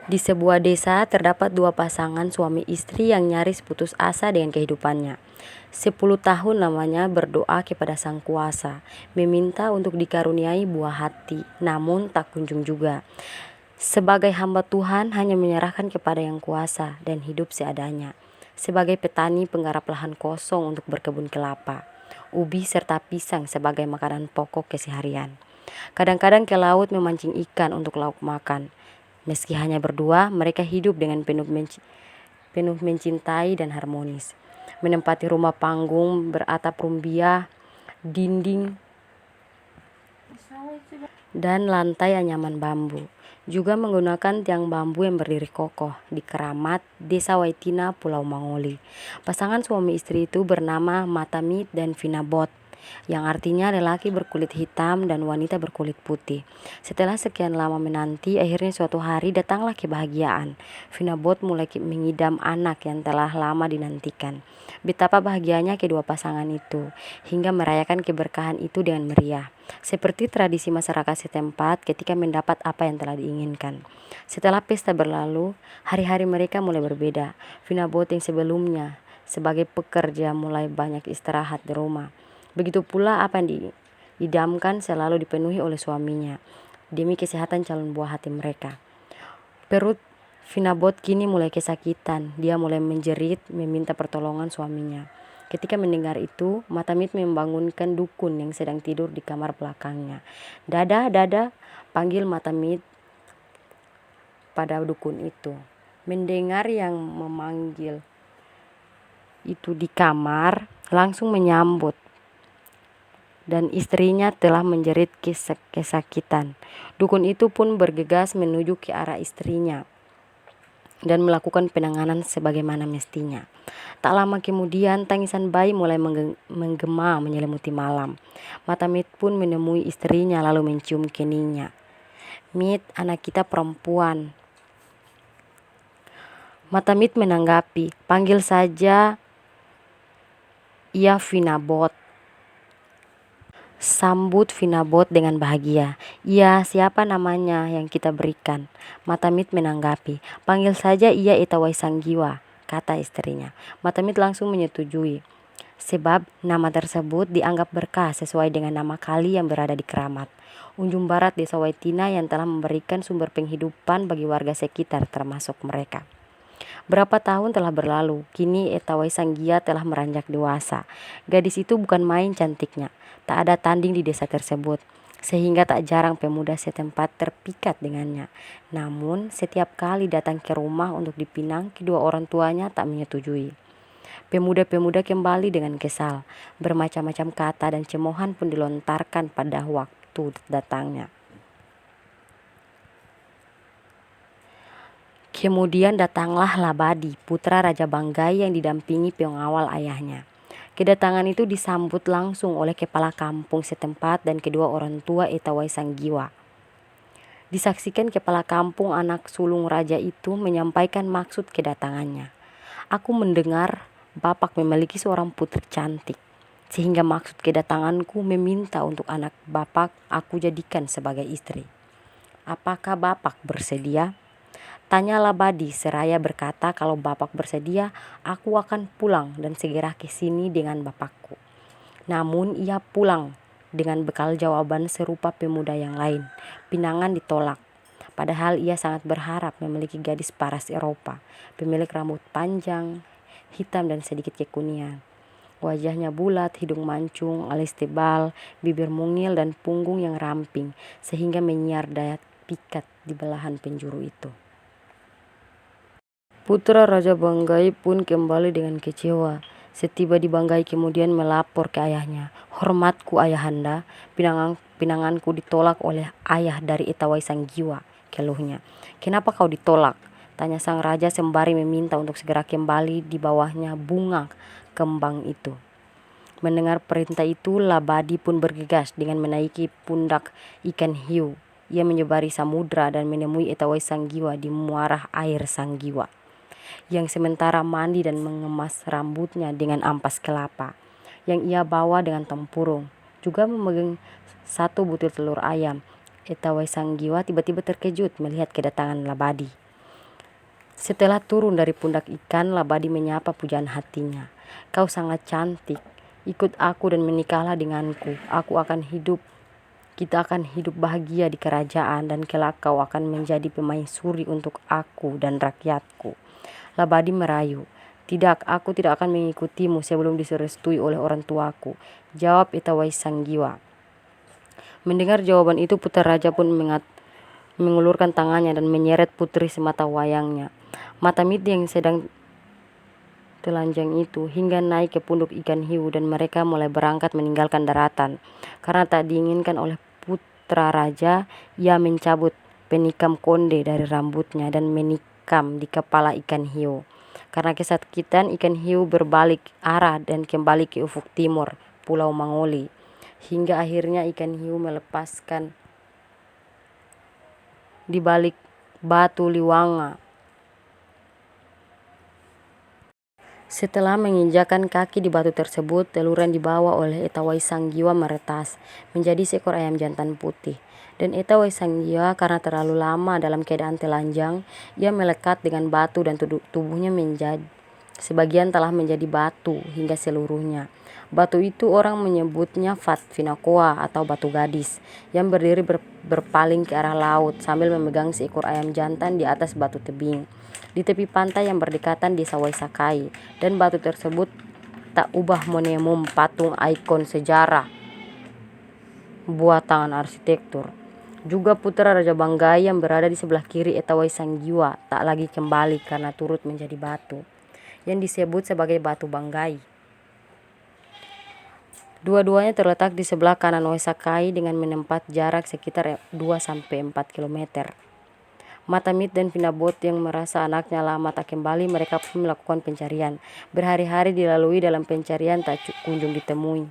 Di sebuah desa terdapat dua pasangan suami istri yang nyaris putus asa dengan kehidupannya. 10 tahun lamanya berdoa kepada Sang Kuasa, meminta untuk dikaruniai buah hati, namun tak kunjung juga. Sebagai hamba Tuhan hanya menyerahkan kepada Yang Kuasa dan hidup seadanya. Sebagai petani penggarap lahan kosong untuk berkebun kelapa, ubi serta pisang sebagai makanan pokok keseharian. Kadang-kadang ke laut memancing ikan untuk lauk makan. Meski hanya berdua, mereka hidup dengan penuh mencintai dan harmonis. Menempati rumah panggung beratap rumbia, dinding dan lantai anyaman bambu. Juga menggunakan tiang bambu yang berdiri kokoh di Keramat, Desa Waitina, Pulau Mangoli. Pasangan suami istri itu bernama Matamit dan Finabot, yang artinya lelaki berkulit hitam dan wanita berkulit putih. Setelah sekian lama menanti, akhirnya suatu hari datanglah kebahagiaan. Finabot mulai mengidam anak yang telah lama dinantikan. Betapa bahagianya kedua pasangan itu, hingga merayakan keberkahan itu dengan meriah. Seperti tradisi masyarakat setempat ketika mendapat apa yang telah diinginkan. Setelah pesta berlalu, hari-hari mereka mulai berbeda. Finabot yang sebelumnya sebagai pekerja mulai banyak istirahat di rumah. Begitu pula apa yang diidamkan selalu dipenuhi oleh suaminya, demi kesehatan calon buah hati mereka. Perut Finabot kini mulai kesakitan. Dia mulai menjerit meminta pertolongan suaminya. Ketika mendengar itu, Matamit membangunkan dukun yang sedang tidur di kamar belakangnya. "Dada, dada," panggil Matamit pada dukun itu. Mendengar yang memanggil itu di kamar, langsung menyambut dan istrinya telah menjerit kesakitan. Dukun itu pun bergegas menuju ke arah istrinya dan melakukan penanganan sebagaimana mestinya. Tak lama kemudian tangisan bayi mulai menggema menyelimuti malam. Matamit pun menemui istrinya lalu mencium keningnya. "Mit, anak kita perempuan." Matamit menanggapi, "Panggil saja ia Finabot." Sambut Finabot dengan bahagia. "Iya, siapa namanya yang kita berikan?" Matamit menanggapi, "Panggil saja ia Etawai Sanggiwa," kata istrinya. Matamit langsung menyetujui, sebab nama tersebut dianggap berkah sesuai dengan nama kali yang berada di Keramat, ujung barat Desa Waitina, yang telah memberikan sumber penghidupan bagi warga sekitar termasuk mereka. Berapa tahun telah berlalu, kini Etawai Sanggia telah meranjak dewasa. Gadis itu bukan main cantiknya, tak ada tanding di desa tersebut, sehingga tak jarang pemuda setempat terpikat dengannya. Namun, setiap kali datang ke rumah untuk dipinang, kedua orang tuanya tak menyetujui. Pemuda-pemuda kembali dengan kesal, bermacam-macam kata dan cemoohan pun dilontarkan pada waktu datangnya. Kemudian datanglah Labadi, putra Raja Banggai yang didampingi pengawal ayahnya. Kedatangan itu disambut langsung oleh kepala kampung setempat dan kedua orang tua Etawai Sanggiwa. Disaksikan kepala kampung anak sulung raja itu menyampaikan maksud kedatangannya. "Aku mendengar Bapak memiliki seorang putri cantik, sehingga maksud kedatanganku meminta untuk anak Bapak aku jadikan sebagai istri. Apakah Bapak bersedia?" Tanya Labadi seraya berkata kalau Bapak bersedia, aku akan pulang dan segera ke sini dengan Bapakku. Namun ia pulang dengan bekal jawaban serupa pemuda yang lain. Pinangan ditolak. Padahal ia sangat berharap memiliki gadis paras Eropa, pemilik rambut panjang, hitam dan sedikit kekuningan. Wajahnya bulat, hidung mancung, alis tebal, bibir mungil dan punggung yang ramping, sehingga menyiar daya pikat di belahan penjuru itu. Putra Raja Banggai pun kembali dengan kecewa. Setiba di Banggai kemudian melapor ke ayahnya. "Hormatku ayahanda, pinanganku ditolak oleh ayah dari Etawai Sanggiwa," keluhnya. "Kenapa kau ditolak?" tanya sang raja sembari meminta untuk segera kembali di bawahnya bunga kembang itu. Mendengar perintah itu, Labadi pun bergegas dengan menaiki pundak ikan hiu. Ia menyebari samudra dan menemui Etawai Sanggiwa di muara air Sanggiwa, yang sementara mandi dan mengemas rambutnya dengan ampas kelapa yang ia bawa dengan tempurung, juga memegang satu butir telur ayam. Etawai Sanggiwa tiba-tiba terkejut melihat kedatangan Labadi. Setelah turun dari pundak ikan, Labadi menyapa pujaan hatinya. Kau sangat cantik. Ikut aku dan menikahlah denganku. Kita akan hidup bahagia di kerajaan dan kelak kau akan menjadi pemaisuri untuk aku dan rakyatku. Labadi merayu. Tidak, aku tidak akan mengikutimu sebelum diserestui oleh orang tuaku, jawab Etawai Sanggiwa. Mendengar jawaban itu, putra raja pun mengulurkan tangannya dan menyeret putri semata wayangnya. Matamit yang sedang telanjang itu hingga naik ke punduk ikan hiu dan mereka mulai berangkat meninggalkan daratan. Karena tak diinginkan oleh putra raja, ia mencabut penikam konde dari rambutnya dan menikam di kepala ikan hiu. Karena kesakitan, ikan hiu berbalik arah dan kembali ke ufuk timur Pulau Mangoli. Hingga akhirnya ikan hiu melepaskan di balik batu liwanga. Setelah menginjakan kaki di batu tersebut, telur yang dibawa oleh Etawai Sanggiwa meretas menjadi seekor ayam jantan putih. Dan Etawai Sanggiwa karena terlalu lama dalam keadaan telanjang, ia melekat dengan batu dan tubuhnya sebagian telah menjadi batu hingga seluruhnya. Batu itu orang menyebutnya Fat Finakoa atau batu gadis yang berdiri berpaling ke arah laut sambil memegang seekor ayam jantan di atas batu tebing di tepi pantai yang berdekatan desa Waisakai, dan batu tersebut tak ubah monumen patung ikon sejarah buatan arsitektur. Juga putra Raja Banggai yang berada di sebelah kiri Etawai Sanggiwa tak lagi kembali karena turut menjadi batu yang disebut sebagai batu Banggai. Dua-duanya terletak di sebelah kanan Waisakai dengan menempat jarak sekitar 2-4 km. Matamit dan Pinabot yang merasa anaknya lama tak kembali, mereka pun melakukan pencarian. Berhari-hari dilalui dalam pencarian tak kunjung ditemui.